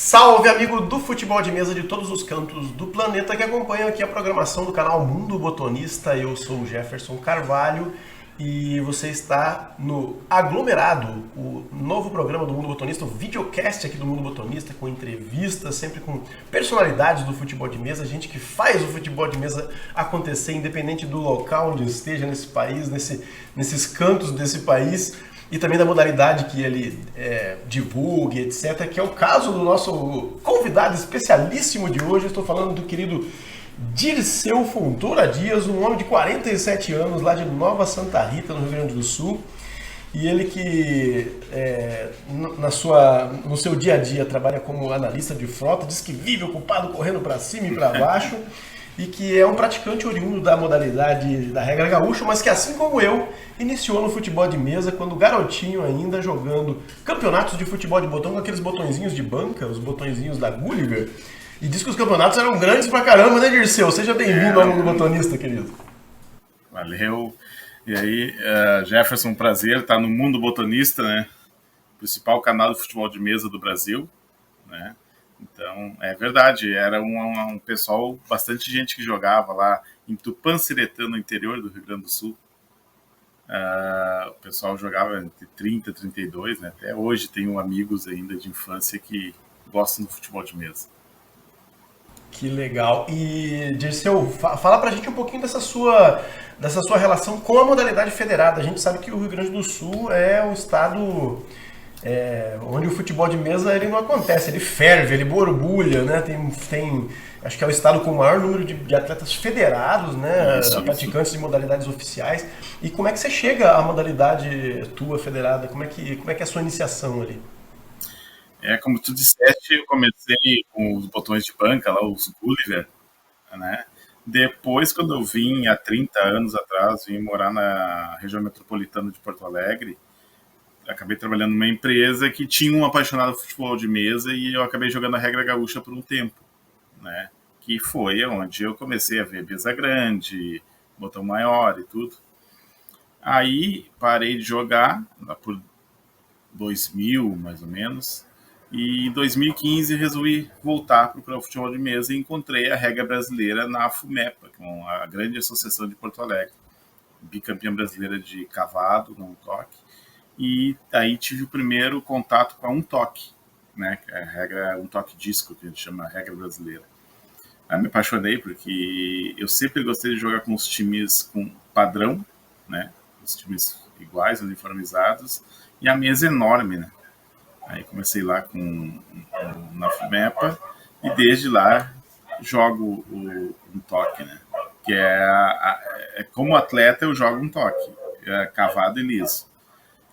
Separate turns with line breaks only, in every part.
Salve, amigo do futebol de mesa de todos os cantos do planeta que acompanham aqui a programação do canal Mundo Botonista. Eu sou o Jefferson Carvalho e você está no Aglomerado, o novo programa do Mundo Botonista, o videocast aqui do Mundo Botonista, com entrevistas, sempre com personalidades do futebol de mesa, gente que faz o futebol de mesa acontecer, independente do local onde esteja nesse país, nesses cantos desse país. E também da modalidade que ele divulgue, etc., que é o caso do nosso convidado especialíssimo de hoje. Estou falando do querido Dirceu Fontoura Dias, um homem de 47 anos, lá de Nova Santa Rita, no Rio Grande do Sul. E ele que, no seu dia a dia, trabalha como analista de frota, diz que vive ocupado correndo para cima e para baixo, e que é um praticante oriundo da modalidade da regra gaúcha, mas que, assim como eu, iniciou no futebol de mesa quando garotinho ainda, jogando campeonatos de futebol de botão com aqueles botõezinhos de banca, os botõezinhos da Gulliver, e diz que os campeonatos eram grandes pra caramba, né, Dirceu? Seja bem-vindo ao Mundo Botonista, querido.
Valeu. E aí, Jefferson, prazer estar no Mundo Botonista, né? Principal canal de futebol de mesa do Brasil, né? Então, é verdade, era um pessoal, bastante gente que jogava lá em Tupanciretã, no interior do Rio Grande do Sul. O pessoal jogava entre 30 e 32, né? Até hoje tenho amigos ainda de infância que gostam do futebol de mesa.
Que legal. E, Dirceu, fala pra gente um pouquinho dessa sua relação com a modalidade federada. A gente sabe que o Rio Grande do Sul é um estado onde o futebol de mesa ele não acontece, ele ferve, ele borbulha, né? Acho que é o estado com o maior número de atletas federados, né? Praticantes de modalidades oficiais. E como é que você chega à modalidade tua federada? Como é que é a sua iniciação ali?
Como tu disseste, eu comecei com os botões de banca, lá, os Gulliver, né? Depois, quando eu vim, há 30 anos atrás, vim morar na região metropolitana de Porto Alegre, acabei trabalhando numa empresa que tinha um apaixonado por futebol de mesa e eu acabei jogando a regra gaúcha por um tempo, né? Que foi onde eu comecei a ver mesa grande, botão maior e tudo. Aí parei de jogar lá por 2000, mais ou menos, e em 2015 resolvi voltar para procurar o futebol de mesa e encontrei a regra brasileira na FUMEPA, que é a grande associação de Porto Alegre, bicampeã brasileira de cavado, não toque. E aí tive o primeiro contato com a um toque, né? Que é a regra um toque disco, que a gente chama a regra brasileira. Aí me apaixonei porque eu sempre gostei de jogar com os times com padrão, né? Os times iguais, uniformizados, e a mesa enorme, né? Aí comecei lá na FUMEPA e desde lá jogo um toque, né? Que como atleta eu jogo um toque, cavado e liso.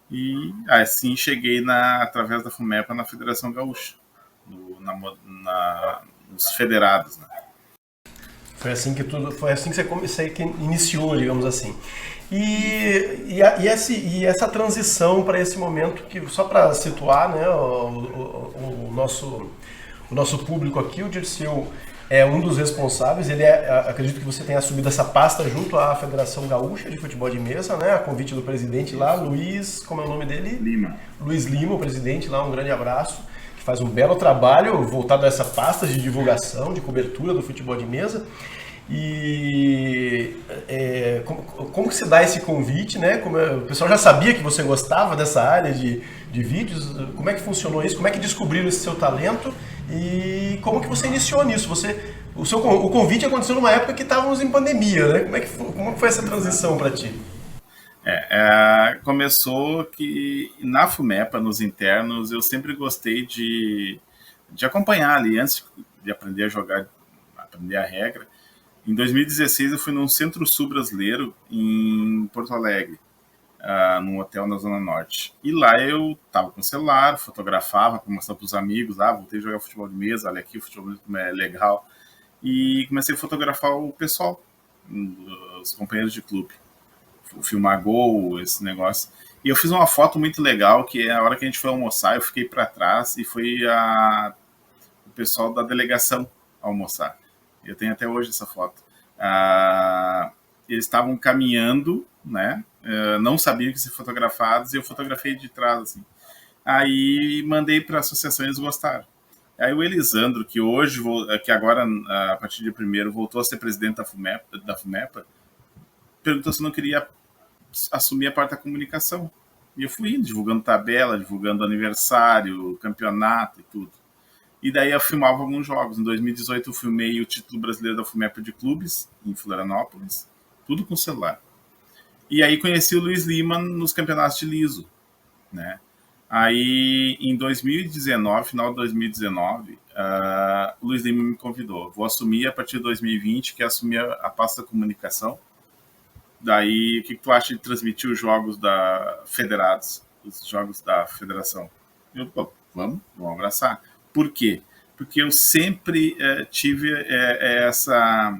E assim cheguei através da FUMEPA na Federação Gaúcha, nos federados, né?
Foi assim que iniciou, digamos assim. E essa transição para esse momento, que só para situar, né, o nosso público aqui, o Dirceu é um dos responsáveis. Acredito que você tenha assumido essa pasta junto à Federação Gaúcha de Futebol de Mesa, né, a convite do presidente lá, Luiz, como é o nome dele?
Lima.
Luiz Lima, o presidente lá, um grande abraço, que faz um belo trabalho voltado a essa pasta de divulgação, de cobertura do futebol de mesa. E como que se dá esse convite, né? O pessoal já sabia que você gostava dessa área de vídeos. Como é que funcionou isso? Como é que descobriram esse seu talento? E como que você iniciou nisso? O convite aconteceu numa época que estávamos em pandemia, né? Como que foi essa transição para ti?
Começou que na FUMEPA, nos internos, eu sempre gostei de acompanhar ali, antes de aprender a jogar, aprender a regra. Em 2016 eu fui num Centro-Sul brasileiro em Porto Alegre, num hotel na Zona Norte. E lá eu tava com o celular, fotografava para mostrar para os amigos, voltei a jogar futebol de mesa, olha aqui o futebol de mesa é legal. E comecei a fotografar o pessoal, os companheiros de clube, filmar gol, esse negócio. E eu fiz uma foto muito legal, que é a hora que a gente foi almoçar, eu fiquei para trás e foi o pessoal da delegação almoçar. Eu tenho até hoje essa foto. Eles estavam caminhando, né? Não sabiam que ser fotografados e eu fotografei de trás, assim. Aí mandei para a associação e eles gostaram. Aí o Elisandro, que hoje, que agora, a partir de primeiro, voltou a ser presidente da FUMEPA, perguntou se não queria assumir a parte da comunicação. E eu fui indo, divulgando tabela, divulgando aniversário, campeonato e tudo. E daí eu filmava alguns jogos. Em 2018 eu filmei o título brasileiro da FUMEPA de clubes, em Florianópolis, tudo com celular. E aí conheci o Luiz Lima nos campeonatos de liso, né? Aí, em 2019, final de 2019, o Luiz Lima me convidou. Vou assumir a partir de 2020, que é assumir a pasta da comunicação. Daí, o que tu acha de transmitir os jogos da Federados, os jogos da Federação? Eu, vamos abraçar. Por quê? Porque eu sempre tive essa...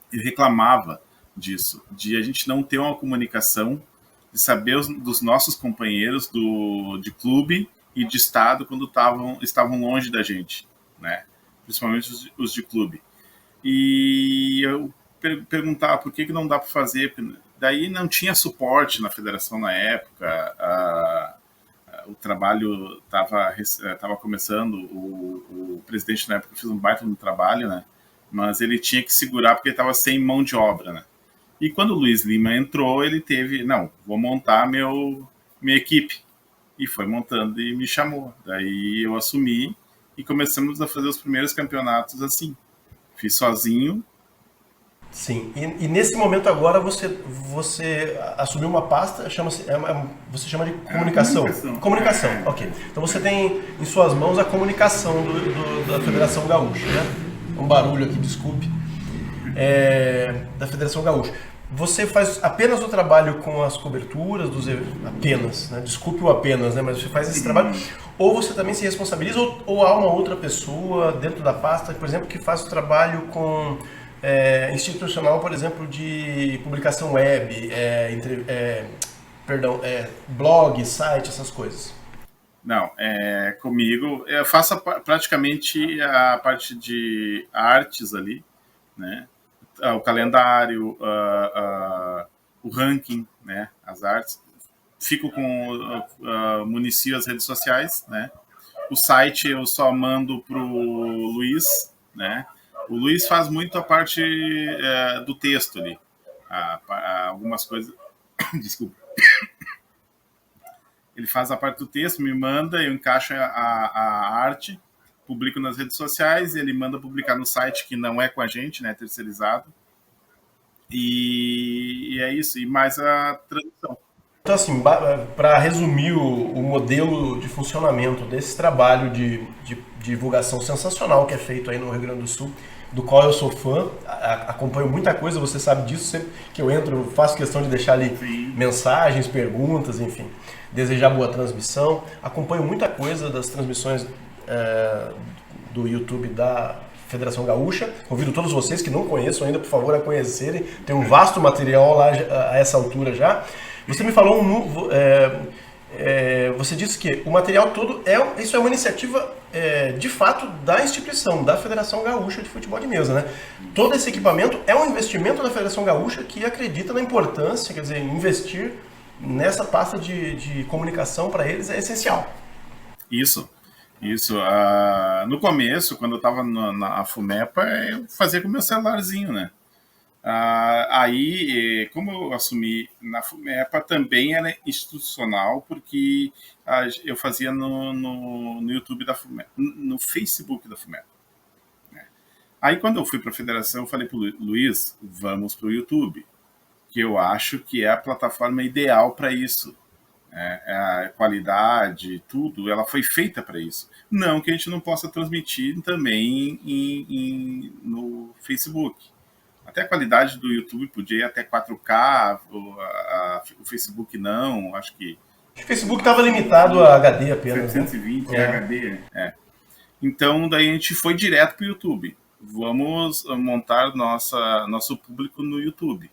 Eu reclamava disso, de a gente não ter uma comunicação, de saber dos nossos companheiros de clube e de estado quando estavam longe da gente, né? Principalmente os de clube. E eu perguntava por que não dá para fazer. Daí não tinha suporte na federação na época, o trabalho estava começando, o presidente na época fez um baita no trabalho, né? Mas ele tinha que segurar porque ele estava sem mão de obra, né? E quando o Luiz Lima entrou, ele teve, não, vou montar minha equipe. E foi montando e me chamou. Daí eu assumi e começamos a fazer os primeiros campeonatos assim. Fiz sozinho.
Sim, e nesse momento agora você assumiu uma pasta, você chama de comunicação. Comunicação, ok. Então você tem em suas mãos a comunicação da Federação Gaúcha, né? Um barulho aqui, desculpe. Da Federação Gaúcha. Você faz apenas o trabalho com as coberturas dos apenas, né? Desculpe o apenas, né? Mas você faz esse trabalho. Ou você também se responsabiliza, ou há uma outra pessoa dentro da pasta, por exemplo, que faz o trabalho com institucional, por exemplo, de publicação web, blog, site, essas coisas.
Não, comigo. Eu faço praticamente a parte de artes ali, né? O calendário, o ranking, né? As artes. Fico municio as redes sociais, né? O site eu só mando pro Luiz, né? O Luiz faz muito a parte do texto ali. Algumas coisas... Desculpa. Ele faz a parte do texto, me manda, eu encaixo a arte, publico nas redes sociais, ele manda publicar no site, que não é com a gente, né, terceirizado. E é isso, e mais a tradução.
Então, assim, para resumir o modelo de funcionamento desse trabalho de divulgação sensacional que é feito aí no Rio Grande do Sul, do qual eu sou fã, acompanho muita coisa, você sabe disso, sempre que eu entro, faço questão de deixar ali mensagens, perguntas, enfim, desejar boa transmissão, acompanho muita coisa das transmissões do YouTube da Federação Gaúcha. Convido todos vocês que não conheçam ainda, por favor, a conhecerem. Tem um vasto material lá a essa altura já. Você me falou, você disse que o material todo isso é uma iniciativa de fato da instituição, da Federação Gaúcha de Futebol de Mesa, né? Todo esse equipamento é um investimento da Federação Gaúcha que acredita na importância, quer dizer, investir nessa pasta de comunicação para eles é essencial.
Isso. No começo, quando eu estava na FUMEPA, eu fazia com o meu celularzinho, né? Aí, como eu assumi na FUMEPA, também era institucional, porque eu fazia no YouTube da FUMEPA, no Facebook da FUMEPA. Né? Aí, quando eu fui para a federação, eu falei para o Luiz, vamos para o YouTube, que eu acho que é a plataforma ideal para isso. A qualidade, tudo, ela foi feita para isso. Não que a gente não possa transmitir também no Facebook. Até a qualidade do YouTube podia ir até 4K, o Facebook não, acho que...
O Facebook estava limitado a HD apenas.
720 né? HD, Então, daí a gente foi direto para o YouTube. Vamos montar nosso público no YouTube.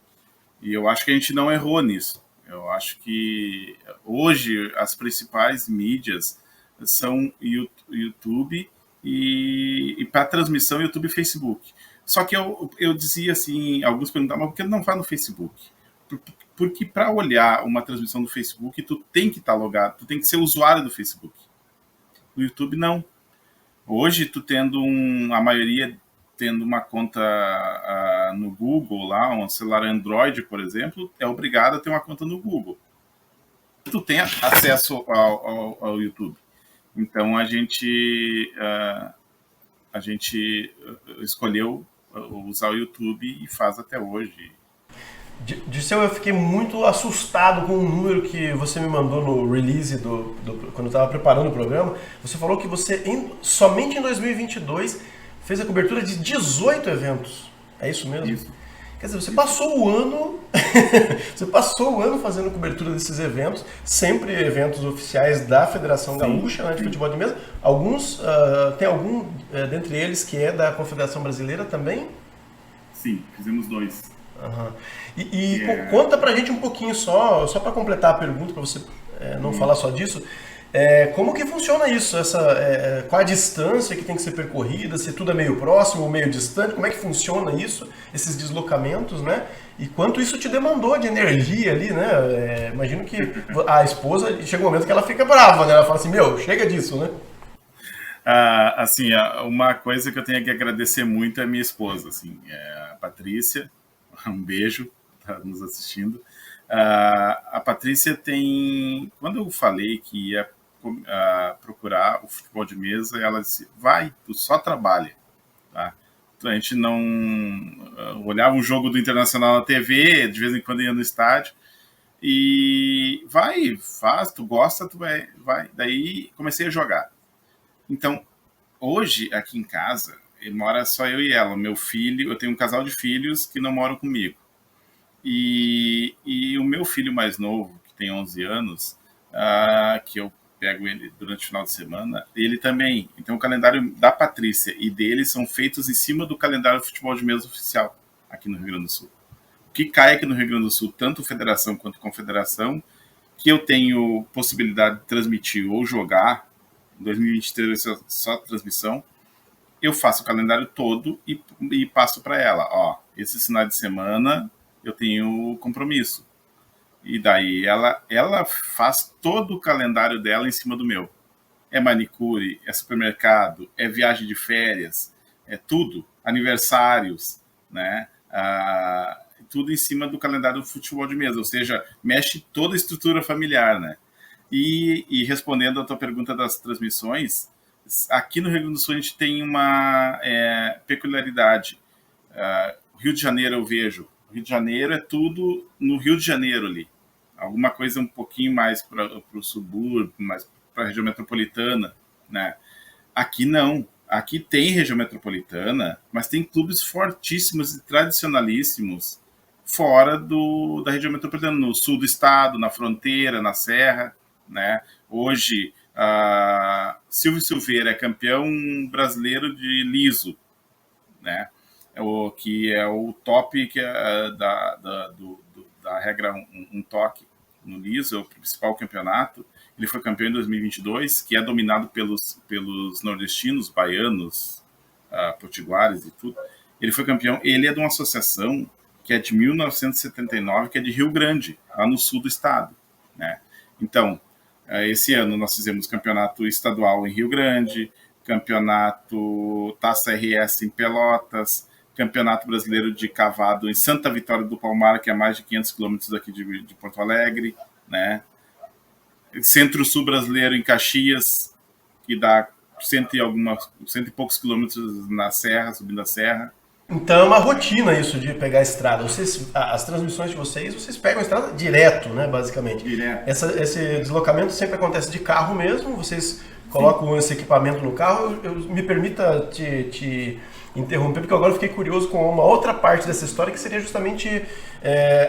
E eu acho que a gente não errou nisso. Eu acho que hoje as principais mídias são YouTube e para transmissão YouTube e Facebook. Só que eu dizia assim, alguns perguntavam, mas por que não vai no Facebook? Porque para olhar uma transmissão do Facebook, tu tem que estar logado, tu tem que ser usuário do Facebook. No YouTube, não. Hoje, tu tendo a maioria tendo uma conta no Google, lá, um celular Android, por exemplo, é obrigado a ter uma conta no Google. Tu tem acesso ao YouTube. Então, a gente escolheu usar o YouTube e faz até hoje.
Dirceu, eu fiquei muito assustado com o número que você me mandou no release quando eu estava preparando o programa. Você falou que você, somente em 2022, fez a cobertura de 18 eventos. É isso mesmo?
Isso.
Quer dizer, você passou o ano você passou o ano fazendo cobertura desses eventos, sempre eventos oficiais da Federação Gaúcha, né, de futebol de mesa. Alguns, tem algum dentre eles que é da Confederação Brasileira também?
Sim, fizemos 2.
Uhum. Conta pra gente um pouquinho só para completar a pergunta, para você não falar só disso, como que funciona isso? Qual a distância que tem que ser percorrida? Se tudo é meio próximo ou meio distante? Como é que funciona isso? Esses deslocamentos, né? E quanto isso te demandou de energia ali, né? Imagino que a esposa, chega um momento que ela fica brava, né? Ela fala assim, meu, chega disso, né?
Assim, uma coisa que eu tenho que agradecer muito é a minha esposa, assim, a Patrícia. Um beijo, tá nos assistindo. A Patrícia tem... Quando eu falei que ia procurar o futebol de mesa, ela disse, vai, tu só trabalha. Tá? Então, a gente não... olhava um jogo do Internacional na TV, de vez em quando ia no estádio, e vai, faz, tu gosta, tu vai. Daí comecei a jogar. Então, hoje, aqui em casa, mora só eu e ela. Meu filho, eu tenho um casal de filhos que não moram comigo. E o meu filho mais novo, que tem 11 anos, que eu pego ele durante o final de semana, ele também. Então, o calendário da Patrícia e dele são feitos em cima do calendário do futebol de mesa oficial aqui no Rio Grande do Sul. O que cai aqui no Rio Grande do Sul, tanto federação quanto confederação, que eu tenho possibilidade de transmitir ou jogar, em 2023 vai ser só transmissão, eu faço o calendário todo e passo para ela. Ó, esse final de semana eu tenho compromisso. E daí ela faz todo o calendário dela em cima do meu. É manicure, é supermercado, é viagem de férias, é tudo. Aniversários, né? Tudo em cima do calendário do futebol de mesa. Ou seja, mexe toda a estrutura familiar, né? E respondendo a tua pergunta das transmissões, aqui no Rio Grande do Sul a gente tem uma peculiaridade. Rio de Janeiro eu vejo. Rio de Janeiro é tudo no Rio de Janeiro ali. Alguma coisa um pouquinho mais para o subúrbio, mais para a região metropolitana, né? Aqui não. Aqui tem região metropolitana, mas tem clubes fortíssimos e tradicionalíssimos fora da região metropolitana, no sul do estado, na fronteira, na serra, né? Hoje, Silvio Silveira é campeão brasileiro de liso, né? Que é o top que é da regra um toque no liso, é o principal campeonato. Ele foi campeão em 2022, que é dominado pelos nordestinos, baianos, potiguares e tudo. Ele foi campeão. Ele é de uma associação que é de 1979, que é de Rio Grande, lá no sul do estado, né? Então, esse ano nós fizemos campeonato estadual em Rio Grande, campeonato Taça RS em Pelotas, campeonato brasileiro de cavado em Santa Vitória do Palmar, que é a mais de 500 quilômetros daqui de Porto Alegre, né? Centro-Sul brasileiro em Caxias, que dá 100 e poucos quilômetros na serra, subindo a serra.
Então é uma rotina isso de pegar a estrada. As transmissões de vocês pegam a estrada direto, né, basicamente.
Direto.
Esse deslocamento sempre acontece de carro mesmo, vocês colocam esse equipamento no carro. Me permita te interromper, porque agora eu fiquei curioso com uma outra parte dessa história, que seria justamente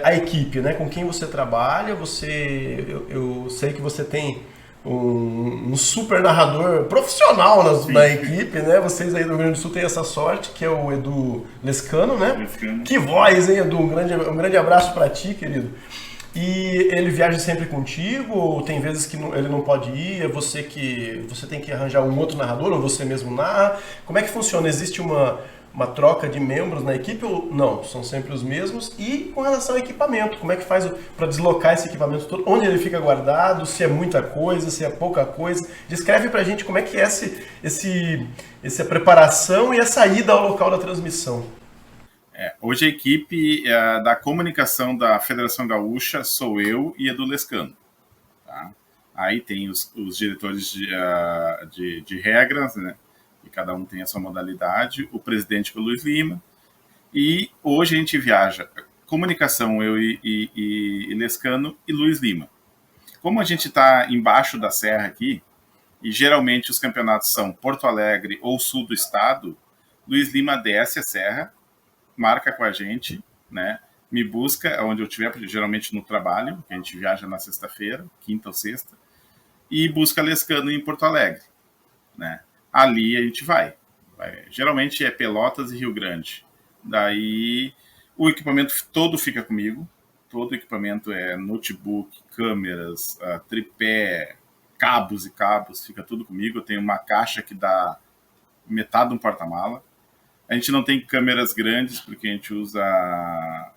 a equipe, né, com quem você trabalha. Eu sei que você tem um super narrador profissional na equipe, né? Vocês aí do Rio Grande do Sul têm essa sorte, que é o Edu Lescano, né?
Lescano.
Que voz, hein, Edu? Um grande abraço para ti, querido. E ele viaja sempre contigo, ou tem vezes que ele não pode ir, é você tem que arranjar um outro narrador, ou você mesmo narra? Como é que funciona? Existe uma troca de membros na equipe ou não? São sempre os mesmos? E com relação ao equipamento, como é que faz para deslocar esse equipamento todo? Onde ele fica guardado? Se é muita coisa, se é pouca coisa? Descreve pra gente como é que é essa preparação e a saída ao local da transmissão.
Hoje a equipe da comunicação da Federação Gaúcha sou eu e Edu Lescano. Tá? Aí tem os diretores de regras, né? E cada um tem a sua modalidade, o presidente que é o Luiz Lima, e hoje a gente viaja comunicação, eu e Lescano e Luiz Lima. Como a gente está embaixo da serra aqui, e geralmente os campeonatos são Porto Alegre ou sul do estado, Luiz Lima desce a serra, marca com a gente, né? Me busca onde eu estiver, geralmente no trabalho, que a gente viaja na sexta-feira, quinta ou sexta, e busca Lescano em Porto Alegre, né? Ali a gente vai. Geralmente é Pelotas e Rio Grande. Daí o equipamento todo fica comigo. Todo o equipamento é notebook, câmeras, tripé, cabos e cabos, fica tudo comigo. Eu tenho uma caixa que dá metade de um porta-mala. A gente não tem câmeras grandes, porque a gente usa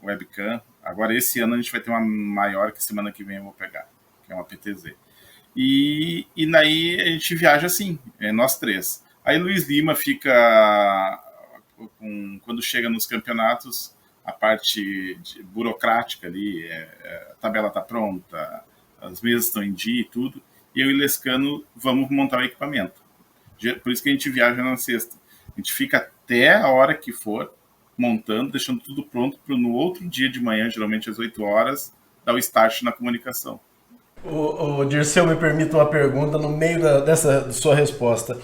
webcam. Agora, esse ano, a gente vai ter uma maior que semana que vem eu vou pegar, que é uma PTZ. E daí a gente viaja assim, nós três. Aí Luiz Lima fica, quando chega nos campeonatos, a parte burocrática ali, a tabela está pronta, as mesas estão em dia e tudo, e eu e Lescano vamos montar o equipamento. Por isso que a gente viaja na sexta. A gente fica até a hora que for, montando, deixando tudo pronto para no outro dia de manhã, geralmente às 8 horas, dar o start na comunicação.
O Dirceu, me permite uma pergunta no meio dessa sua resposta.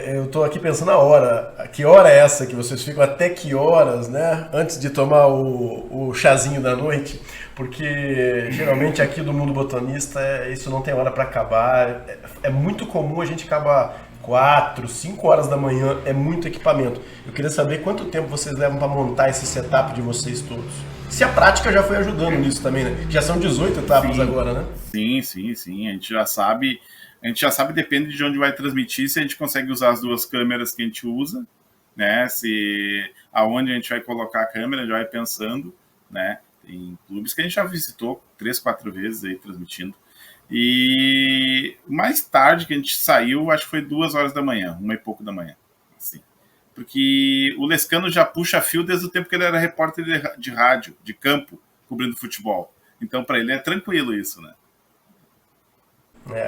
Eu estou aqui pensando a hora. Que hora é essa que vocês ficam? Até que horas, né? Antes de tomar o chazinho da noite? Porque geralmente aqui do mundo botanista isso não tem hora para acabar. É muito comum a gente acabar 4, 5 horas da manhã, é muito equipamento. Eu queria saber quanto tempo vocês levam para montar esse setup de vocês todos. Se a prática já foi ajudando nisso também, né? Já são 18 etapas
Sim,
agora, né?
sim. A gente já sabe, depende de onde vai transmitir, se a gente consegue usar as duas câmeras que a gente usa, né? Se aonde a gente vai colocar a câmera, já vai pensando, né? Tem clubes que a gente já visitou 3, 4 vezes aí transmitindo. E mais tarde que a gente saiu, acho que foi 2 horas da manhã, 1 e pouco da manhã. Assim. Porque o Lescano já puxa fio desde o tempo que ele era repórter de rádio, de campo, cobrindo futebol. Então, para ele é tranquilo isso, né?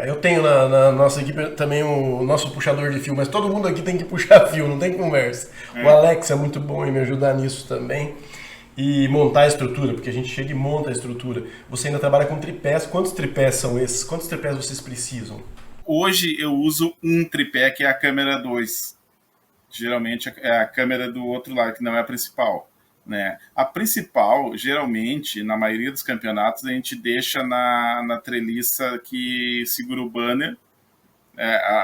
Eu tenho na nossa equipe também o nosso puxador de fio, mas todo mundo aqui tem que puxar fio, não tem conversa. O Alex é muito bom em me ajudar nisso também. E montar a estrutura, porque a gente chega e monta a estrutura. Você ainda trabalha com tripés. Quantos tripés são esses? Quantos tripés vocês precisam?
Hoje eu uso um tripé, que é a câmera 2. Geralmente é a câmera do outro lado, que não é a principal. Né? A principal, geralmente, na maioria dos campeonatos, a gente deixa na treliça que segura o banner.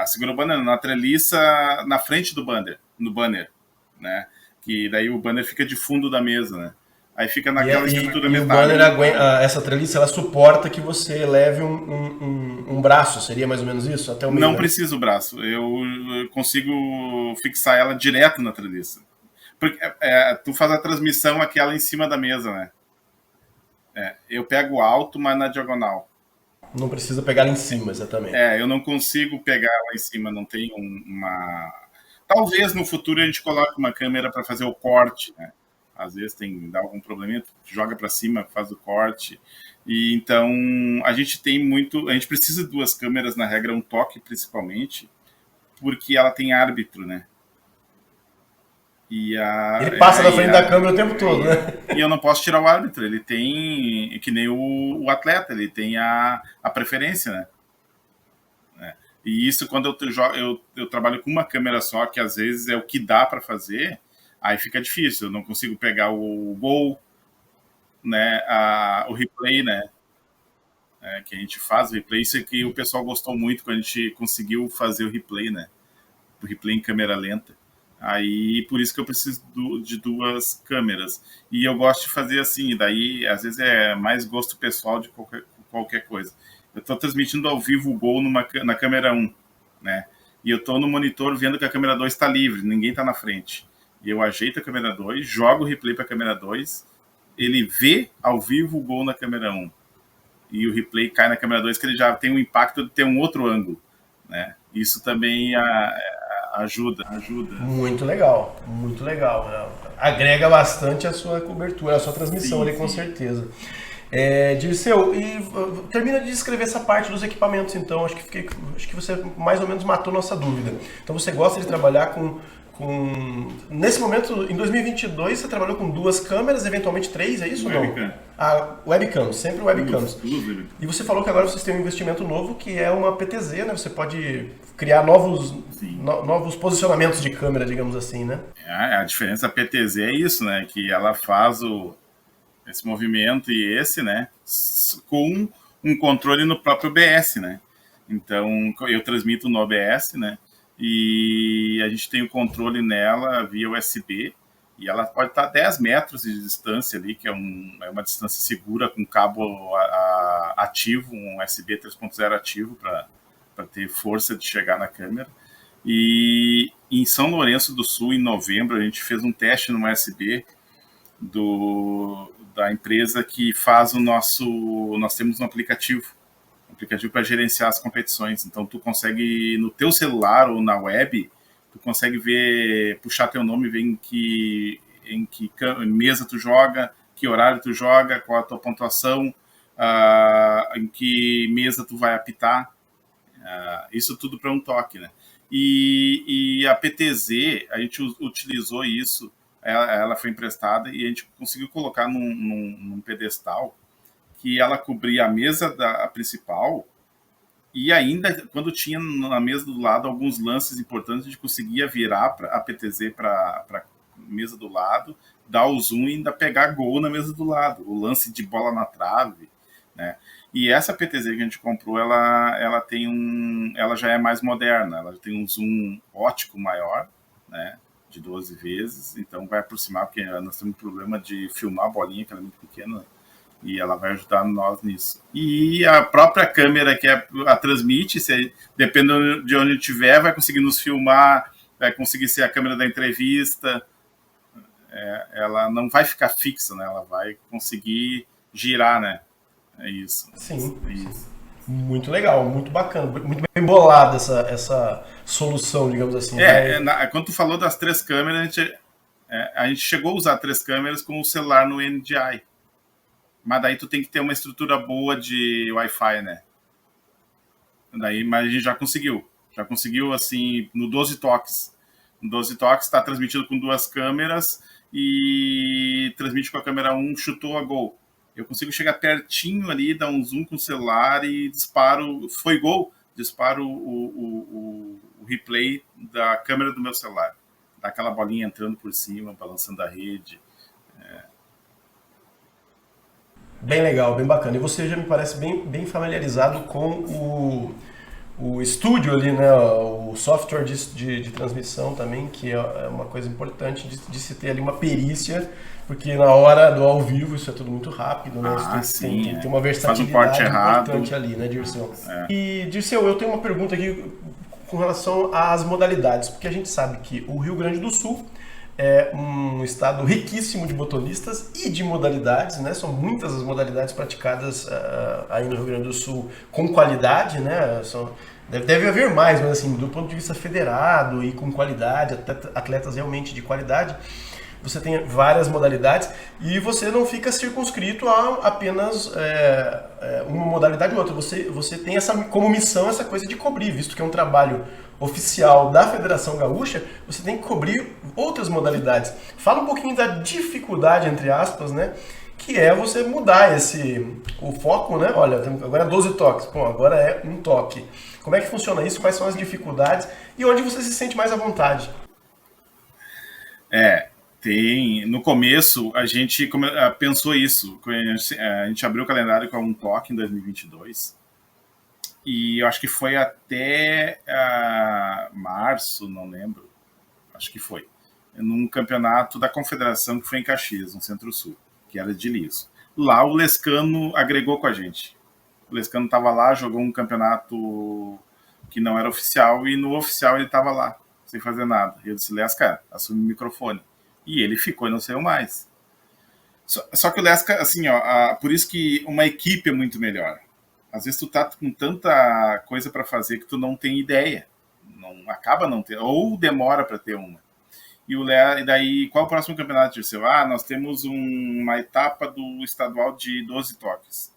Segura o banner na treliça na frente do banner, no banner. Né? Que daí o banner fica de fundo da mesa, né? Aí fica naquela estrutura
metálica. E o banner essa treliça, ela suporta que você leve um braço, seria mais ou menos isso? Até o meio,
não
né?
precisa o braço, eu consigo fixar ela direto na treliça. Porque tu faz a transmissão aquela em cima da mesa, né? Eu pego alto, mas na diagonal.
Não precisa pegar lá em cima, exatamente.
Eu não consigo pegar lá em cima, não tem uma... Talvez no futuro a gente coloque uma câmera para fazer o corte, né? Às vezes dá algum probleminha, joga para cima, faz o corte. E então a gente precisa de 2 câmeras na regra, um toque principalmente, porque ela tem árbitro, né?
Ele passa na frente da câmera o tempo todo, né?
E eu não posso tirar o árbitro, ele tem, que nem o atleta, ele tem a preferência, né? E isso, quando eu trabalho com uma câmera só, que às vezes é o que dá para fazer, aí fica difícil. Eu não consigo pegar o gol, né, o replay, né, que a gente faz o replay. Isso é que o pessoal gostou muito quando a gente conseguiu fazer o replay, né, o replay em câmera lenta. Aí, por isso que eu preciso de 2 câmeras. E eu gosto de fazer assim, daí às vezes é mais gosto pessoal de qualquer coisa. Eu estou transmitindo ao vivo o gol na câmera 1, né? e eu estou no monitor vendo que a câmera 2 está livre, ninguém está na frente. E eu ajeito a câmera 2, jogo o replay para a câmera 2, ele vê ao vivo o gol na câmera 1. E o replay cai na câmera 2, que ele já tem um impacto de ter um outro ângulo, né? Isso também ajuda.
Muito legal, muito legal. Agrega bastante a sua cobertura, a sua transmissão ali, com certeza. Dirceu, e termina de descrever essa parte dos equipamentos, então. Acho que você mais ou menos matou nossa dúvida. Então você gosta de trabalhar com... Nesse momento, em 2022, você trabalhou com 2 câmeras, eventualmente 3, é isso ou não? Webcam, sempre webcams. E você falou que agora vocês têm um investimento novo, que é uma PTZ, né? Você pode criar novos posicionamentos de câmera, digamos assim, né?
A diferença da PTZ é isso, né? Que ela faz esse movimento e esse, né? Com um controle no próprio OBS, né? Então, eu transmito no OBS, né? E a gente tem o controle nela via USB, e ela pode estar a 10 metros de distância ali, que é uma distância segura, com cabo ativo, um USB 3.0 ativo, para ter força de chegar na câmera. E em São Lourenço do Sul, em novembro, a gente fez um teste no USB da empresa que faz nós temos um aplicativo para gerenciar as competições. Então tu consegue, no teu celular ou na web, tu consegue ver, puxar teu nome, ver em que mesa tu joga, que horário tu joga, qual a tua pontuação, em que mesa tu vai apitar, isso tudo para um toque, né? E a PTZ, a gente utilizou isso, ela foi emprestada e a gente conseguiu colocar num pedestal que ela cobria a mesa principal, e ainda, quando tinha na mesa do lado alguns lances importantes, a gente conseguia virar a PTZ para a mesa do lado, dar o zoom e ainda pegar gol na mesa do lado, o lance de bola na trave, né? E essa PTZ que a gente comprou, ela já é mais moderna, ela tem um zoom óptico maior, né? De 12 vezes, então vai aproximar, porque nós temos um problema de filmar a bolinha, que ela é muito pequena, e ela vai ajudar nós nisso. E a própria câmera que a transmite, dependendo de onde estiver, vai conseguir nos filmar, vai conseguir ser a câmera da entrevista, ela não vai ficar fixa, né? Ela vai conseguir girar, né? É isso.
Sim. É isso. Muito legal, muito bacana, muito bem bolada essa solução, digamos assim.
Quando tu falou das 3 câmeras, a gente chegou a usar 3 câmeras com o celular no NDI. Mas daí tu tem que ter uma estrutura boa de Wi-Fi, né? Mas a gente já conseguiu assim, no 12 toques. No 12 toques está transmitido com 2 câmeras e transmite com a câmera 1, chutou a gol. Eu consigo chegar pertinho ali, dar um zoom com o celular e disparo, foi gol, disparo o replay da câmera do meu celular. Dá aquela bolinha entrando por cima, balançando a rede.
Bem legal, bem bacana. E você já me parece bem familiarizado com o estúdio ali, né? O software de transmissão também, que é uma coisa importante de se ter ali uma perícia, porque na hora do ao vivo isso é tudo muito rápido, né? Tem uma versatilidade importante ali, né, Dirceu? E, Dirceu, eu tenho uma pergunta aqui com relação às modalidades, porque a gente sabe que o Rio Grande do Sul é um estado riquíssimo de botonistas e de modalidades, né? São muitas as modalidades praticadas aí no Rio Grande do Sul com qualidade, né? Deve haver mais, mas assim, do ponto de vista federado e com qualidade, atletas realmente de qualidade, você tem várias modalidades e você não fica circunscrito a apenas uma modalidade ou outra. Você tem como missão essa coisa de cobrir, visto que é um trabalho oficial da Federação Gaúcha, você tem que cobrir outras modalidades. Fala um pouquinho da dificuldade, entre aspas, né? Que é você mudar o foco, né? Olha, agora é 12 toques, agora é um toque. Como é que funciona isso? Quais são as dificuldades? E onde você se sente mais à vontade?
No começo, a gente pensou isso. A gente abriu o calendário com um toque em 2022. E eu acho que foi até março, não lembro. Acho que foi. Num campeonato da Confederação que foi em Caxias, no Centro-Sul, que era de liso. Lá o Lescano agregou com a gente. O Lescano estava lá, jogou um campeonato que não era oficial, e no oficial ele estava lá, sem fazer nada. E eu disse, Lesca, assume o microfone. E ele ficou e não saiu mais. Só que o Lesca, assim, ó, por isso que uma equipe é muito melhor. Às vezes tu tá com tanta coisa para fazer que tu não tem ideia. Não, acaba não ter, ou demora para ter uma. E daí, qual é o próximo campeonato, Dirceu? Nós temos uma etapa do estadual de 12 toques.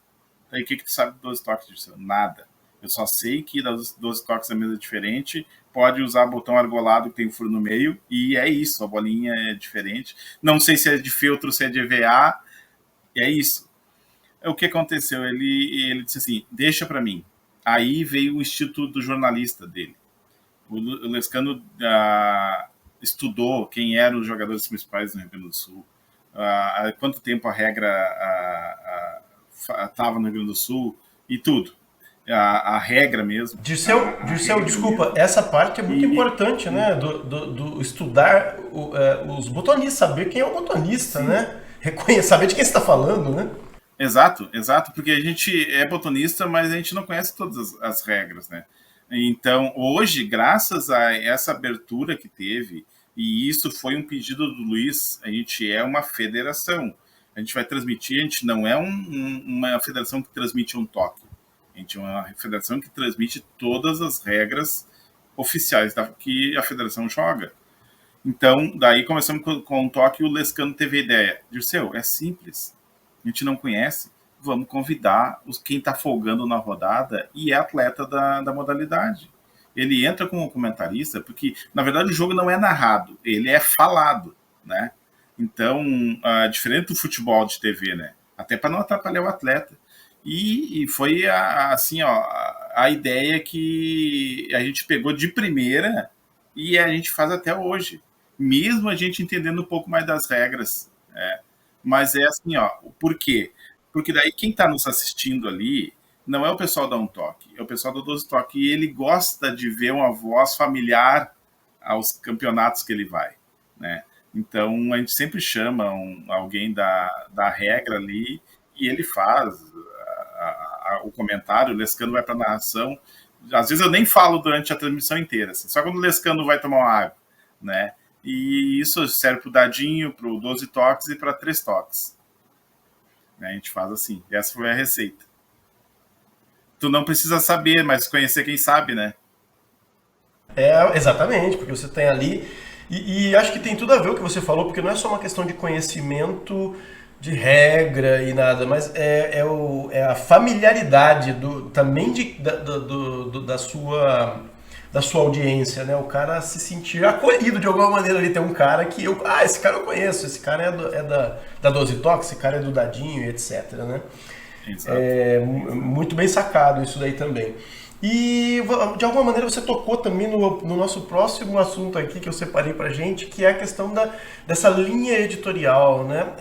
Daí, o que tu sabe de 12 toques, Dirceu? Nada. Eu só sei que das 12 toques a mesa é diferente, pode usar botão argolado que tem um furo no meio, e é isso, a bolinha é diferente. Não sei se é de feltro, se é de EVA, e é isso. O que aconteceu? Ele disse assim, deixa para mim. Aí veio o instituto do jornalista dele. O Lescano estudou quem eram os jogadores principais no Rio Grande do Sul, há quanto tempo a regra estava no Rio Grande do Sul, e tudo. A regra mesmo.
Dirceu, desculpa, essa parte é muito importante, né? Do estudar os botonistas, saber quem é o botonista, sim, né? Saber de quem você está falando, né?
Exato, porque a gente é botonista, mas a gente não conhece todas as regras, né? Então, hoje, graças a essa abertura que teve, e isso foi um pedido do Luiz, a gente é uma federação. A gente vai transmitir, a gente não é uma federação que transmite um toque. A gente é uma federação que transmite todas as regras oficiais que a federação joga. Então, daí começamos com o toque e o Lescano teve a ideia. Dirceu, é simples. A gente não conhece. Vamos convidar quem está folgando na rodada e é atleta da modalidade. Ele entra como comentarista, porque, na verdade, o jogo não é narrado, ele é falado, né? Então, diferente do futebol de TV, né? Até para não atrapalhar o atleta. E foi assim, ó, a ideia que a gente pegou de primeira e a gente faz até hoje. Mesmo a gente entendendo um pouco mais das regras. Mas é assim, ó, por quê? Porque daí quem está nos assistindo ali não é o pessoal da Um Toque, é o pessoal do 12 Toque. E ele gosta de ver uma voz familiar aos campeonatos que ele vai, né? Então a gente sempre chama alguém da regra ali e ele faz o comentário, o Lescano vai para a narração. Às vezes eu nem falo durante a transmissão inteira, assim, só quando o Lescano vai tomar uma água, né? E isso serve para o dadinho, para o 12 toques e para 3 toques. A gente faz assim. Essa foi a receita. Tu não precisa saber, mas conhecer quem sabe, né?
Exatamente, porque você tem ali... E acho que tem tudo a ver o que você falou, porque não é só uma questão de conhecimento de regra e nada, mas é a familiaridade também da sua audiência, né? O cara se sentir acolhido de alguma maneira ali. Tem um cara que esse cara eu conheço, esse cara é da 12 Toques, esse cara é do Dadinho, etc, né?
Exato.
Muito bem sacado isso daí também. E de alguma maneira você tocou também no nosso próximo assunto aqui que eu separei pra gente, que é a questão dessa linha editorial, né?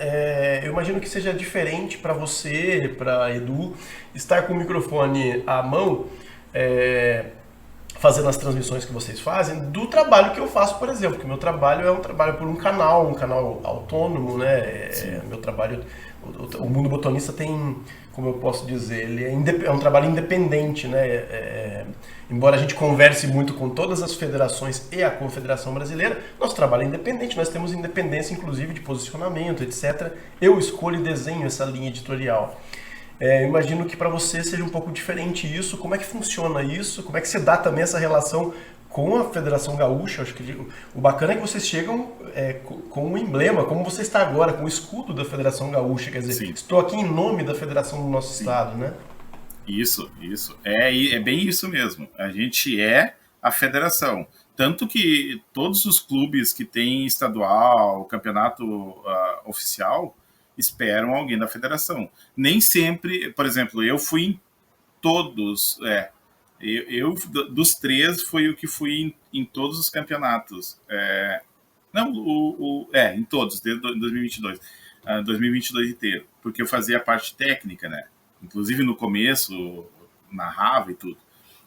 Eu imagino que seja diferente para você, para Edu, estar com o microfone à mão, fazendo as transmissões que vocês fazem, do trabalho que eu faço, por exemplo, que o meu trabalho é um trabalho por um canal autônomo, né? Meu trabalho, o Mundo Botonista tem, como eu posso dizer, ele é um trabalho independente, né? Embora a gente converse muito com todas as federações e a Confederação Brasileira, nosso trabalho é independente, nós temos independência inclusive de posicionamento, etc. Eu escolho e desenho essa linha editorial. Imagino que para você seja um pouco diferente isso. Como é que funciona isso? Como é que você dá também essa relação com a Federação Gaúcha? Acho que o bacana é que vocês chegam com o emblema, como você está agora, com o escudo da Federação Gaúcha. Quer dizer, estou aqui em nome da federação do nosso estado, né?
Isso. É bem isso mesmo. A gente é a federação. Tanto que todos os clubes que têm estadual, campeonato oficial, esperam alguém da federação. Nem sempre, por exemplo, eu fui em todos, eu dos 3 foi o que fui em todos os campeonatos. Em todos, desde 2022. 2022 inteiro, porque eu fazia a parte técnica, né? Inclusive no começo, narrava e tudo.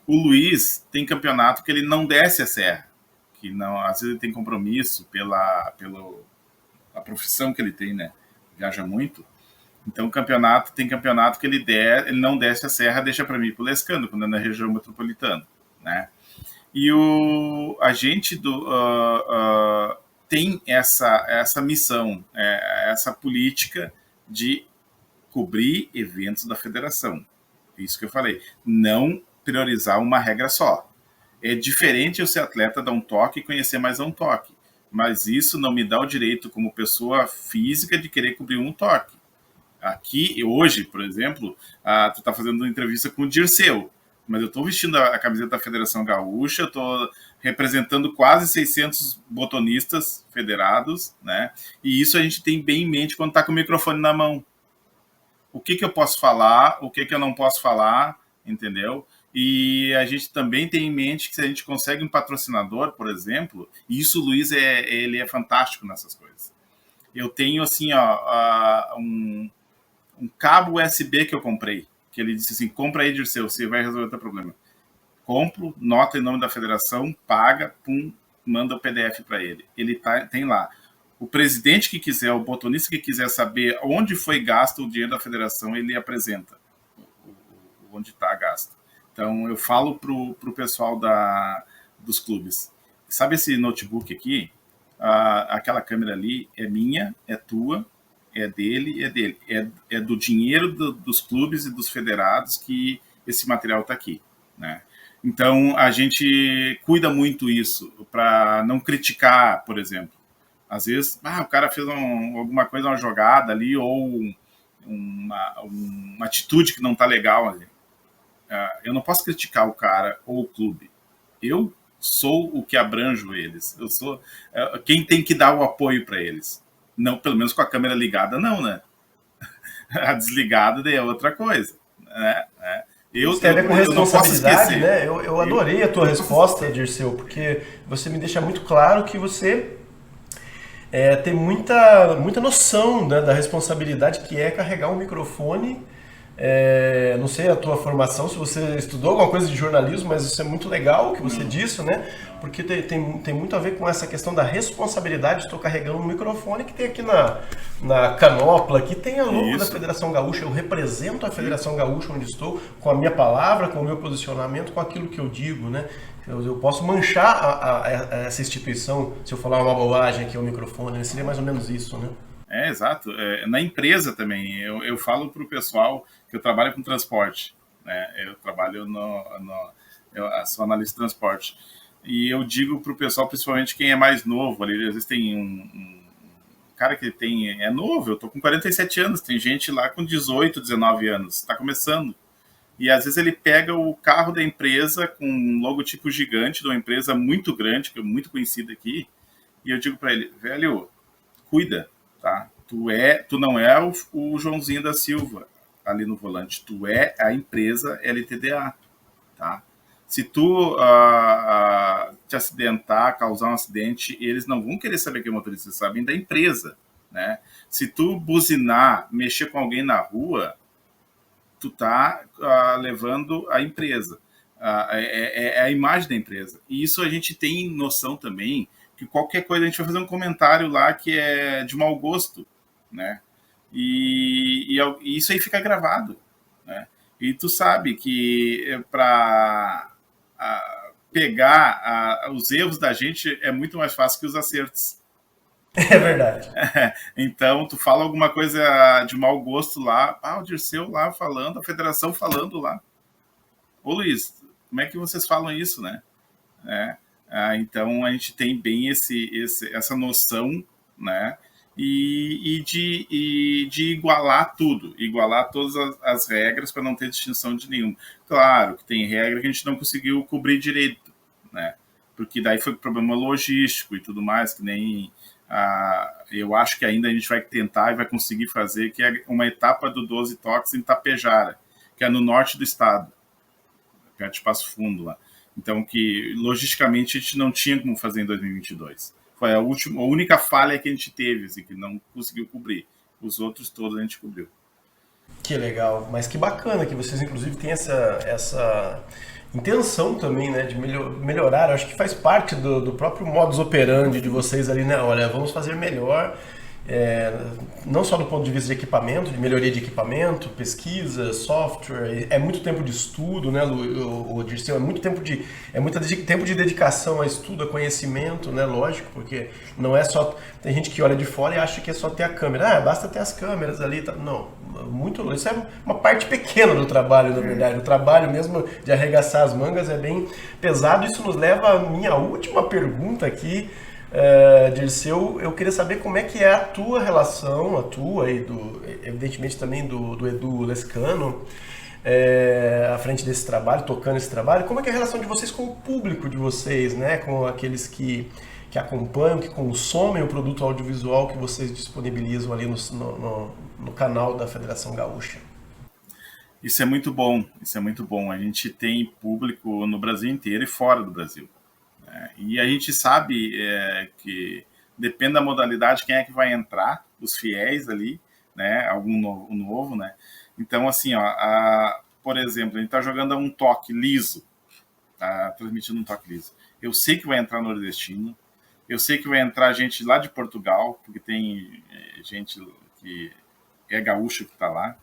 O Luiz tem campeonato que ele não desce a serra, que não, às vezes ele tem compromisso pela profissão que ele tem, né? Viaja muito. Então tem campeonato que ele não desce a serra, deixa para mim pro Lescano, quando é na região metropolitana, né? E a gente tem essa missão, essa política de cobrir eventos da federação. Isso que eu falei. Não priorizar uma regra só. É diferente eu ser atleta, dar um toque e conhecer mais um toque. Mas isso não me dá o direito, como pessoa física, de querer cobrir um toque. Aqui, hoje, por exemplo, tu está fazendo uma entrevista com o Dirceu, mas eu estou vestindo a camiseta da Federação Gaúcha, eu estou representando quase 600 botonistas federados, né? E isso a gente tem bem em mente quando está com o microfone na mão. O que eu posso falar, o que eu não posso falar, entendeu? E a gente também tem em mente que se a gente consegue um patrocinador, por exemplo, e isso o Luiz ele é fantástico nessas coisas. Eu tenho assim, um cabo USB que eu comprei, que ele disse assim, compra aí, Dirceu, você vai resolver o teu problema. Compro, nota em nome da federação, paga, pum, manda o PDF para ele. Ele tem lá. O presidente que quiser, o botonista que quiser saber onde foi gasto o dinheiro da federação, ele apresenta onde está gasto. Então, eu falo pro pessoal dos clubes. Sabe esse notebook aqui? Aquela câmera ali é minha, é tua, é dele, é dele. É do dinheiro dos clubes e dos federados que esse material está aqui, né? Então, a gente cuida muito isso, para não criticar, por exemplo. Às vezes, o cara fez alguma coisa, uma jogada ali, ou uma atitude que não está legal ali. Eu não posso criticar o cara ou o clube. Eu sou o que abranjo eles. Eu sou quem tem que dar o apoio para eles. Não, pelo menos com a câmera ligada, não, né? A desligada daí é outra coisa, né?
Isso tem a ver com responsabilidade, né? Eu adorei a tua resposta, Dirceu, porque você me deixa muito claro que você tem muita noção, né, da responsabilidade que é carregar um microfone. Não sei a tua formação, se você estudou alguma coisa de jornalismo, mas isso é muito legal o que você disse, né? Porque tem muito a ver com essa questão da responsabilidade. Estou carregando um microfone que tem aqui na canopla, que tem a logo da Federação Gaúcha. Eu represento a Federação Gaúcha onde estou, com a minha palavra, com o meu posicionamento, com aquilo que eu digo, né? Eu posso manchar essa instituição se eu falar uma bobagem aqui ao microfone, né? Seria mais ou menos isso, né?
Exato. Na empresa também, eu falo para o pessoal que eu trabalho com transporte, né? Eu trabalho eu sou analista de transporte. E eu digo para o pessoal, principalmente quem é mais novo, ali, às vezes tem um cara que é novo, eu tô com 47 anos, tem gente lá com 18, 19 anos, está começando. E às vezes ele pega o carro da empresa com um logotipo gigante de uma empresa muito grande, que é muito conhecida aqui, e eu digo para ele, velho, cuida, tá? Tu não é o Joãozinho da Silva ali no volante, tu é a empresa LTDA, tá? Se tu te acidentar, causar um acidente, eles não vão querer saber que é motorista, eles sabem da empresa, né? Se tu buzinar, mexer com alguém na rua, tu tá levando a empresa, é a imagem da empresa. E isso a gente tem noção também, que qualquer coisa a gente vai fazer um comentário lá que é de mau gosto, né? E isso aí fica gravado, né? E tu sabe que para pegar os erros da gente é muito mais fácil que os acertos.
É verdade.
Então, tu fala alguma coisa de mau gosto lá, o Dirceu lá falando, a federação falando lá. Ô Luiz, como é que vocês falam isso, né? Então, a gente tem bem essa noção, né? E de igualar tudo, igualar todas as regras para não ter distinção de nenhuma. Claro que tem regra que a gente não conseguiu cobrir direito, né? Porque daí foi problema logístico e tudo mais, que nem eu acho que ainda a gente vai tentar e vai conseguir fazer, que é uma etapa do 12 toques em Tapejara, que é no norte do estado, perto de Passo Fundo lá. Então, que logisticamente a gente não tinha como fazer em 2022. Foi a única falha que a gente teve, assim, que não conseguiu cobrir. Os outros todos a gente cobriu.
Que legal, mas que bacana que vocês inclusive têm essa intenção também, né, de melhorar. Acho que faz parte do próprio modus operandi de vocês ali, né? Olha, vamos fazer melhor. não só do ponto de vista de equipamento, de melhoria de equipamento, pesquisa, software, é muito tempo de estudo, né, o Dirceu, é muito tempo de dedicação a estudo, a conhecimento, né, lógico, porque não é só, tem gente que olha de fora e acha que é só ter a câmera, basta ter as câmeras ali, tá? Não, isso é uma parte pequena do trabalho, na verdade, o trabalho mesmo de arregaçar as mangas é bem pesado. Isso nos leva à minha última pergunta aqui, Dirceu. Eu queria saber como é que é a tua relação, a tua e evidentemente também do Edu Lescano, à frente desse trabalho, tocando esse trabalho. Como é que é a relação de vocês com o público de vocês, né? Com aqueles que acompanham, que consomem o produto audiovisual que vocês disponibilizam ali no canal da Federação Gaúcha?
Isso é muito bom, isso é muito bom. A gente tem público no Brasil inteiro e fora do Brasil. E a gente sabe que depende da modalidade quem é que vai entrar, os fiéis ali, né? Algum novo, né? Então, assim, ó, por exemplo, a gente está jogando um toque liso, tá transmitindo um toque liso. Eu sei que vai entrar nordestino, eu sei que vai entrar gente lá de Portugal, porque tem gente que é gaúcho que está lá,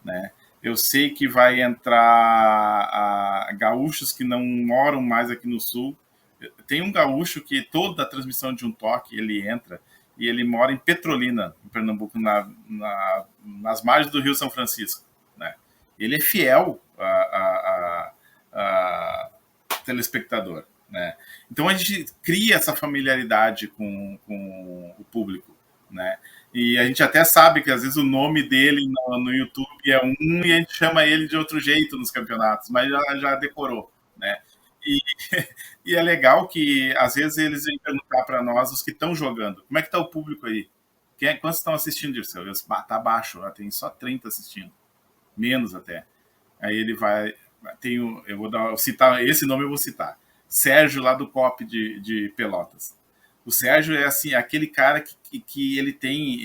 né? Eu sei que vai entrar gaúchos que não moram mais aqui no sul. Tem um gaúcho que toda a transmissão de um toque ele entra e ele mora em Petrolina, em Pernambuco, nas margens do Rio São Francisco, né? Ele é fiel a telespectador, né? Então a gente cria essa familiaridade com o público, né? E a gente até sabe que às vezes o nome dele no YouTube é um e a gente chama ele de outro jeito nos campeonatos, mas já decorou, né? E, e é legal que às vezes eles vêm perguntar para nós, os que estão jogando, como é que está o público aí? Quantos estão assistindo, Dirceu? Tá baixo, tem só 30 assistindo, menos até. Aí ele vai, eu vou citar, esse nome eu vou citar, Sérgio lá do COP de Pelotas. O Sérgio é assim, aquele cara que ele tem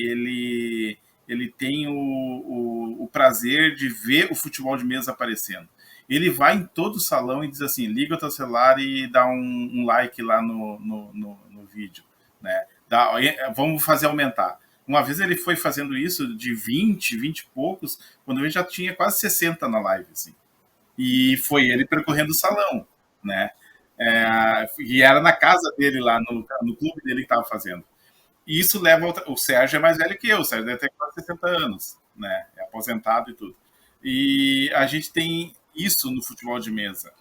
o prazer de ver o futebol de mesa aparecendo. Ele vai em todo o salão e diz assim, liga o teu celular e dá um like lá no vídeo, né? Vamos fazer aumentar. Uma vez ele foi fazendo isso de 20 e poucos, quando ele já tinha quase 60 na live, assim. E foi ele percorrendo o salão, né? E era na casa dele lá, no clube dele que estava fazendo. E isso leva... O Sérgio é mais velho que eu, o Sérgio deve ter quase 60 anos, né? É aposentado e tudo. E a gente tem isso no futebol de mesa,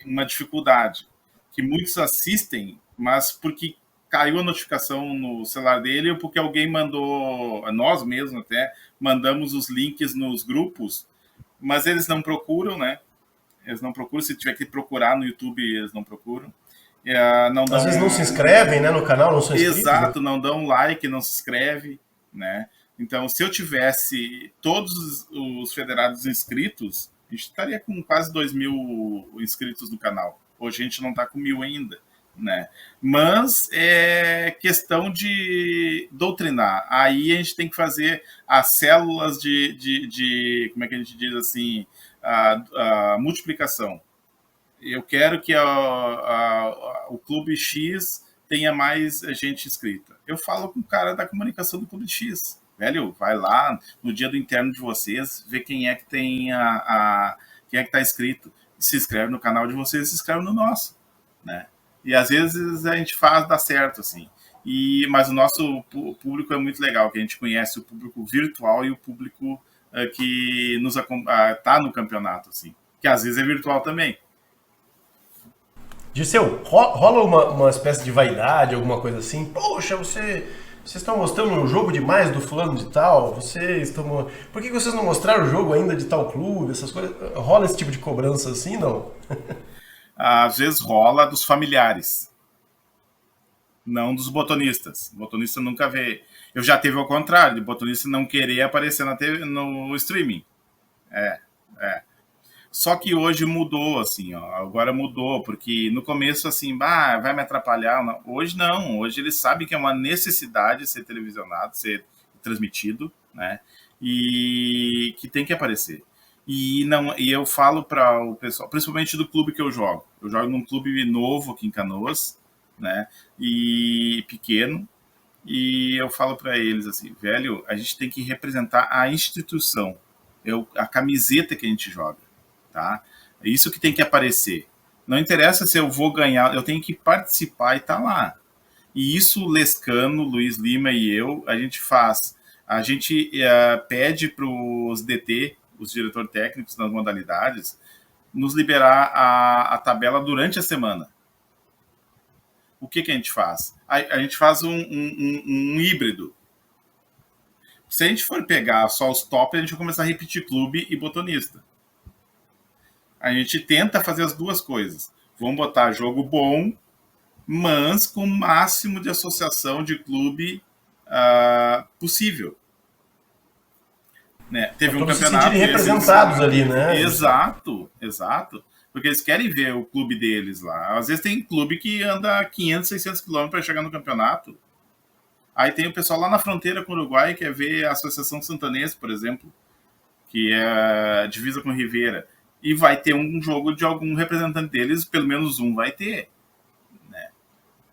uma dificuldade, que muitos assistem, mas porque caiu a notificação no celular dele ou porque alguém mandou, nós mesmos até, mandamos os links nos grupos, mas eles não procuram, né? Eles não procuram, se tiver que procurar no YouTube, eles não procuram. Não dão...
Às vezes não se inscrevem, né, no canal, não são inscritos.
Exato,
né?
Não dão like, não se inscreve, né? Então, se eu tivesse todos os federados inscritos, a gente estaria com quase 2.000 inscritos no canal. Hoje a gente não está com 1.000 ainda, né? Mas é questão de doutrinar. Aí a gente tem que fazer as células de como é que a gente diz assim, a multiplicação. Eu quero que o Clube X tenha mais gente inscrita. Eu falo com o cara da comunicação do Clube X. Velho, vai lá no dia do interno de vocês, vê quem é que tem quem é que tá inscrito. Se inscreve no canal de vocês, se inscreve no nosso, né? E às vezes a gente dá certo, assim. Mas o nosso público é muito legal, que a gente conhece o público virtual e o público que tá no campeonato, assim. Que às vezes é virtual também.
Dirceu, rola uma espécie de vaidade, alguma coisa assim? Poxa, vocês estão mostrando um jogo demais do fulano de tal, por que vocês não mostraram o jogo ainda de tal clube, essas coisas? Rola esse tipo de cobrança assim, não?
Às vezes rola dos familiares, não dos botonistas. O botonista nunca vê. Eu já teve ao contrário, de botonista não querer aparecer na TV, no streaming. Só que hoje mudou, assim, ó, agora mudou, porque no começo, assim, vai me atrapalhar. Não. Hoje não, hoje eles sabem que é uma necessidade ser televisionado, ser transmitido, né? E que tem que aparecer. E eu falo para o pessoal, principalmente do clube que eu jogo. Eu jogo num clube novo aqui em Canoas, né? E pequeno. E eu falo para eles assim, velho, a gente tem que representar a instituição, a camiseta que a gente joga, tá? É isso que tem que aparecer. Não interessa se eu vou ganhar, eu tenho que participar e tá lá. E isso Lescano, Luiz Lima e eu, a gente faz. A gente pede para os DT, os diretores técnicos das modalidades, nos liberar a tabela durante a semana. O que a gente faz? A gente faz um híbrido. Se a gente for pegar só os top, a gente vai começar a repetir clube e botonista. A gente tenta fazer as duas coisas. Vamos botar jogo bom, mas com o máximo de associação de clube possível. Né? Teve um
todos se
campeonato...
sentirem representados ali, né?
Exato, exato. Porque eles querem ver o clube deles lá. Às vezes tem clube que anda 500, 600 quilômetros para chegar no campeonato. Aí tem o pessoal lá na fronteira com o Uruguai que quer ver a Associação Santanense, por exemplo, que é a divisa com Rivera. E vai ter um jogo de algum representante deles, pelo menos um vai ter.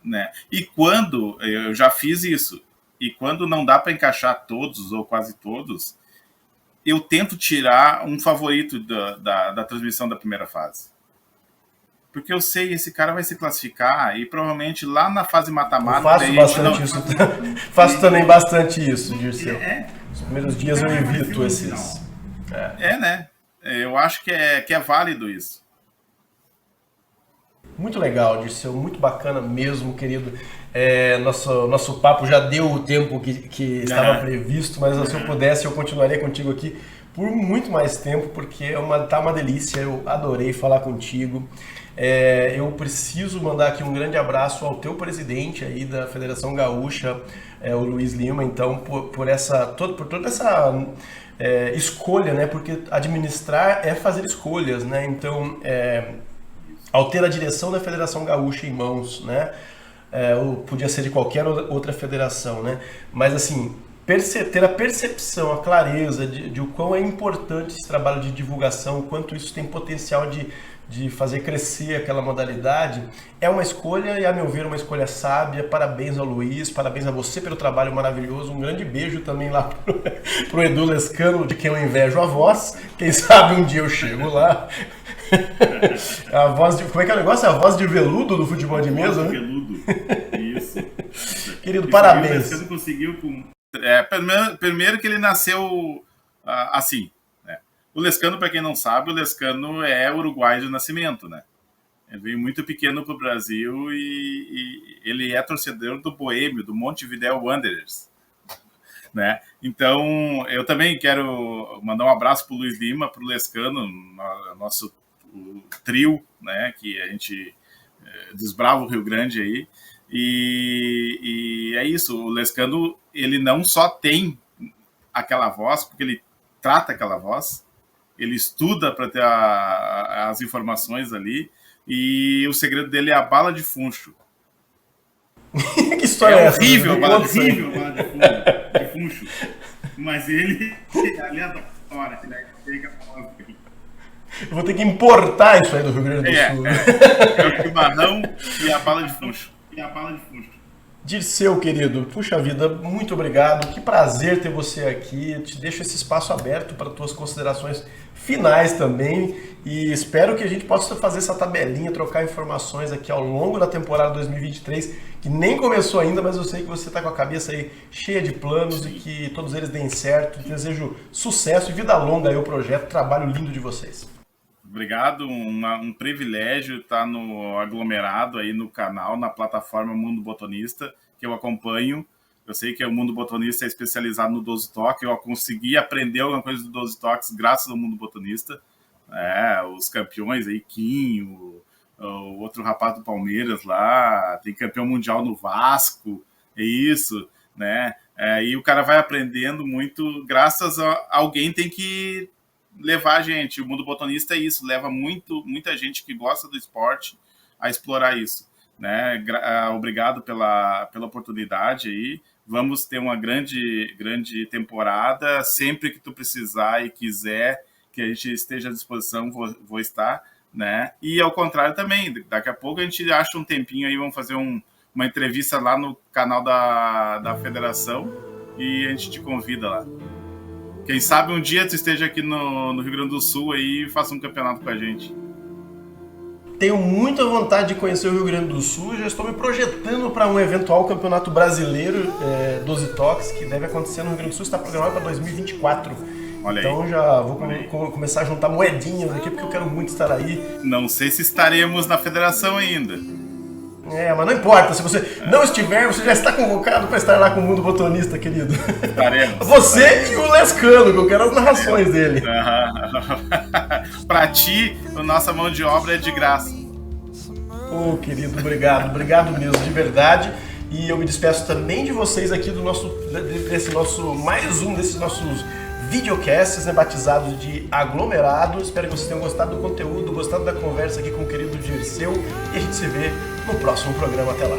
Né? E quando, eu já fiz isso, e quando não dá para encaixar todos ou quase todos, eu tento tirar um favorito da transmissão da primeira fase. Porque eu sei, esse cara vai se classificar e provavelmente lá na fase mata-mata...
Eu faço bastante isso. Faço também bastante isso, Dirceu. Os primeiros dias eu evito esses...
né? Eu acho que é válido isso.
Muito legal, Dirceu, muito bacana mesmo, querido. Nosso papo já deu o tempo que estava previsto, mas se eu pudesse, eu continuaria contigo aqui por muito mais tempo, porque tá uma delícia, eu adorei falar contigo. Eu preciso mandar aqui um grande abraço ao teu presidente aí da Federação Gaúcha, o Luiz Lima, então, por toda essa escolha, né? Porque administrar é fazer escolhas, né? Então, ao ter a direção da Federação Gaúcha em mãos, né? Ou podia ser de qualquer outra federação, né? Mas assim, ter a percepção, a clareza de o quão é importante esse trabalho de divulgação, o quanto isso tem potencial de fazer crescer aquela modalidade, é uma escolha e, a meu ver, uma escolha sábia. Parabéns ao Luiz, parabéns a você pelo trabalho maravilhoso. Um grande beijo também lá pro Edu Lescano, de quem eu invejo a voz. Quem sabe um dia eu chego lá. A voz de, como é que é o negócio? A voz de veludo do futebol de mesa, né?
Veludo. Isso.
Querido, parabéns.
Você conseguiu com... primeiro que ele nasceu assim. Né? O Lescano, para quem não sabe, o Lescano é uruguaio de nascimento, né? Ele veio muito pequeno para o Brasil e ele é torcedor do Boêmio, do Montevideo Wanderers. Né? Então, eu também quero mandar um abraço para o Luiz Lima, para o Lescano, nosso trio, né? Que a gente desbrava o Rio Grande aí. E é isso, o Lescano, ele não só tem aquela voz, porque ele trata aquela voz, ele estuda para ter as informações ali, e o segredo dele é a bala de funcho.
Que história é essa?
Horrível, bala de funcho. Mas ele adora, ele
eu vou ter que importar isso aí do Rio Grande do Sul.
É o chimarrão e a bala de funcho.
Dirceu, querido, puxa vida, muito obrigado. Que prazer ter você aqui. Eu te deixo esse espaço aberto para tuas considerações finais também. E espero que a gente possa fazer essa tabelinha, trocar informações aqui ao longo da temporada 2023, que nem começou ainda, mas eu sei que você está com a cabeça aí cheia de planos e que todos eles deem certo. Desejo sucesso e vida longa aí ao projeto. Trabalho lindo de vocês.
Obrigado, um privilégio estar no aglomerado aí no canal, na plataforma Mundo Botonista, que eu acompanho. Eu sei que o Mundo Botonista é especializado no 12 toques, eu consegui aprender alguma coisa do 12 toques graças ao Mundo Botonista. Os campeões aí, Kim, o outro rapaz do Palmeiras lá, tem campeão mundial no Vasco, é isso, né? E o cara vai aprendendo muito, graças a alguém tem que levar a gente. O Mundo Botonista é isso, leva muita gente que gosta do esporte a explorar isso, né? Obrigado pela oportunidade aí. Vamos ter uma grande temporada. Sempre que tu precisar e quiser que a gente esteja à disposição, vou estar, né? E ao contrário também, daqui a pouco a gente acha um tempinho aí, vamos fazer um uma entrevista lá no canal da federação e a gente te convida lá. Quem sabe um dia tu esteja aqui no Rio Grande do Sul aí e faça um campeonato com a gente.
Tenho muita vontade de conhecer o Rio Grande do Sul, já estou me projetando para um eventual campeonato brasileiro 12 toques, que deve acontecer no Rio Grande do Sul, está programado para 2024.
Olha
então
aí.
Já vou começar a juntar moedinhas aqui, porque eu quero muito estar aí.
Não sei se estaremos na federação ainda.
Mas não importa, se você não estiver, você já está convocado para estar lá com o Mundo Botonista, querido.
Estaremos.
Você e o Lescano, que eu quero as narrações dele.
Para ti, a nossa mão de obra é de graça.
Querido, obrigado mesmo, de verdade. E eu me despeço também de vocês aqui desse nosso mais um desses nossos videocasts, né, batizados de Aglomerado. Espero que vocês tenham gostado do conteúdo, gostado da conversa aqui com o querido Dirceu. E a gente se vê no próximo programa. Até lá.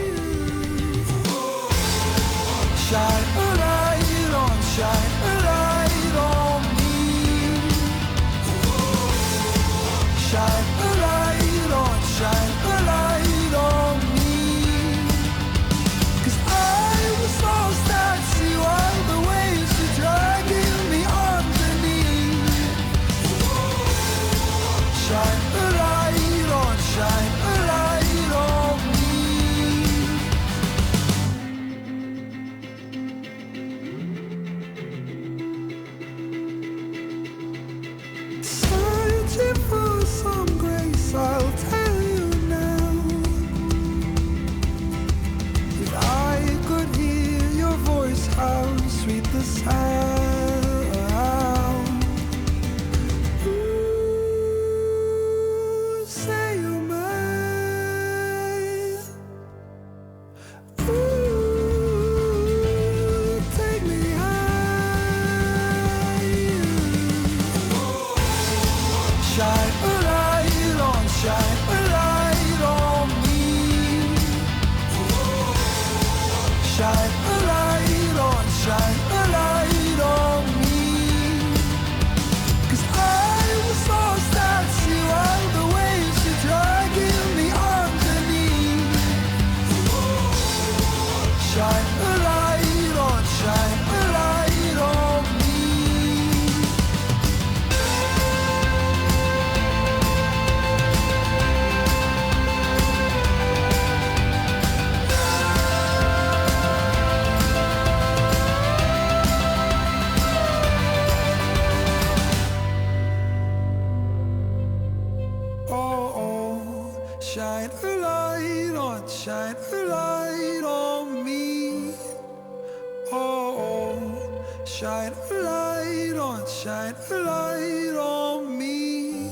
Shine a light on me,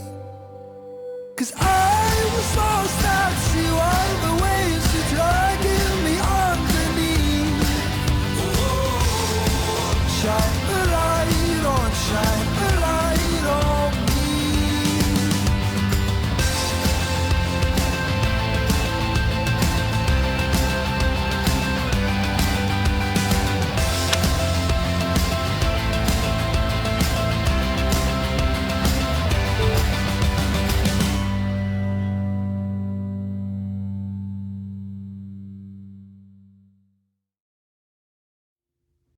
'cause I was lost.